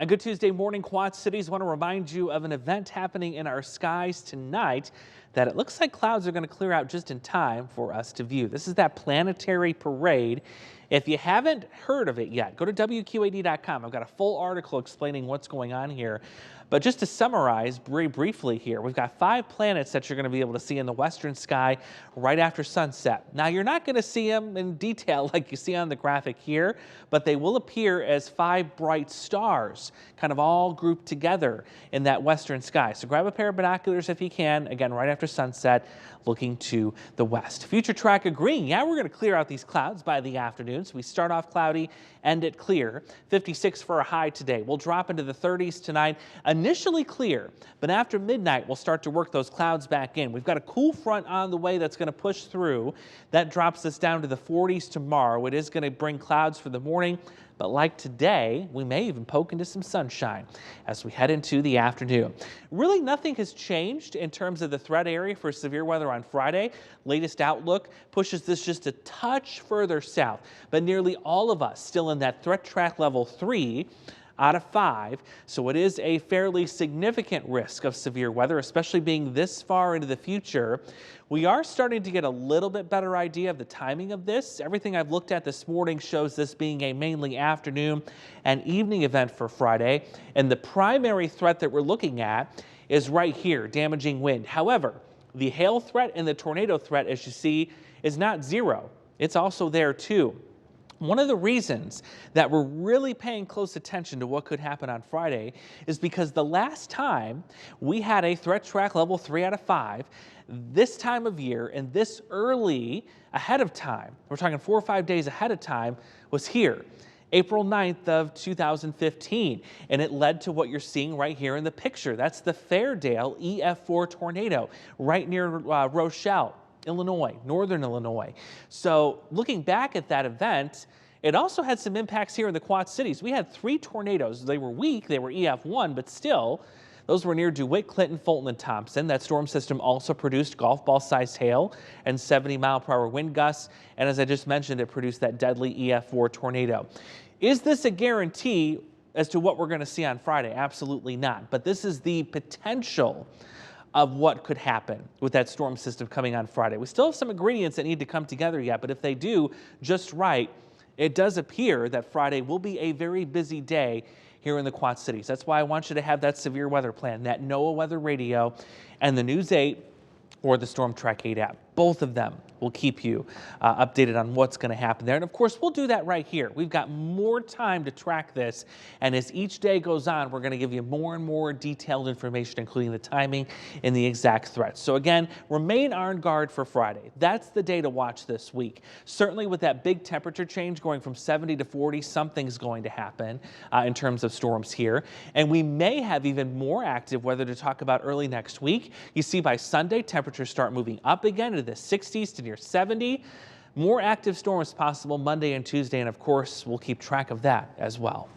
A good Tuesday morning, Quad Cities. Want to remind you of an event happening in our skies tonight that it looks like clouds are going to clear out just in time for us to view. This is that planetary parade. If you haven't heard of it yet, go to WQAD.com. I've got a full article explaining what's going on here. But just to summarize very briefly here, we've got 5 planets that you're going to be able to see in the western sky right after sunset. Now, you're not going to see them in detail like you see on the graphic here, but they will appear as 5 bright stars, kind of all grouped together in that western sky. So grab a pair of binoculars if you can, again, right after sunset, looking to the west. Future track of green. Yeah, we're going to clear out these clouds by the afternoon. So we start off cloudy, end it clear. 56 for a high today. We'll drop into the 30s tonight. Initially clear, but after midnight, we'll start to work those clouds back in. We've got a cool front on the way that's going to push through. That drops us down to the 40s tomorrow. It is going to bring clouds for the morning, but like today, we may even poke into some sunshine as we head into the afternoon. Really, nothing has changed in terms of the threat area for severe weather on Friday. Latest outlook pushes this just a touch further south, but nearly all of us still in that threat track level 3 out of 5. So it is a fairly significant risk of severe weather, especially being this far into the future. We are starting to get a little bit better idea of the timing of this. Everything I've looked at this morning shows this being a mainly afternoon and evening event for Friday. And the primary threat that we're looking at is right here, damaging wind. However, the hail threat and the tornado threat, as you see, is not zero. It's also there too. One of the reasons that we're really paying close attention to what could happen on Friday is because the last time we had a threat track level 3 out of 5, this time of year and this early ahead of time, we're talking 4 or 5 days ahead of time, was here. April 9th of 2015, and it led to what you're seeing right here in the picture. That's the Fairdale EF4 tornado right near Rochelle, Illinois, northern Illinois. So looking back at that event, it also had some impacts here in the Quad Cities. We had 3 tornadoes. They were weak, they were EF1, but still, those were near DeWitt, Clinton, Fulton, and Thompson. That storm system also produced golf ball-sized hail and 70-mile-per-hour wind gusts. And as I just mentioned, it produced that deadly EF4 tornado. Is this a guarantee as to what we're going to see on Friday? Absolutely not. But this is the potential of what could happen with that storm system coming on Friday. We still have some ingredients that need to come together yet, but if they do just right, it does appear that Friday will be a very busy day here in the Quad Cities. That's why I want you to have that severe weather plan, that NOAA weather radio, and the News 8 or the Storm Track 8 app. Both of them will keep you updated on what's going to happen there. And of course, we'll do that right here. We've got more time to track this. And as each day goes on, we're going to give you more and more detailed information, including the timing and the exact threats. So again, remain on guard for Friday. That's the day to watch this week. Certainly with that big temperature change going from 70 to 40, something's going to happen in terms of storms here. And we may have even more active weather to talk about early next week. You see by Sunday, temperatures start moving up again into the 60s to near 70. More active storms possible Monday and Tuesday, and of course, we'll keep track of that as well.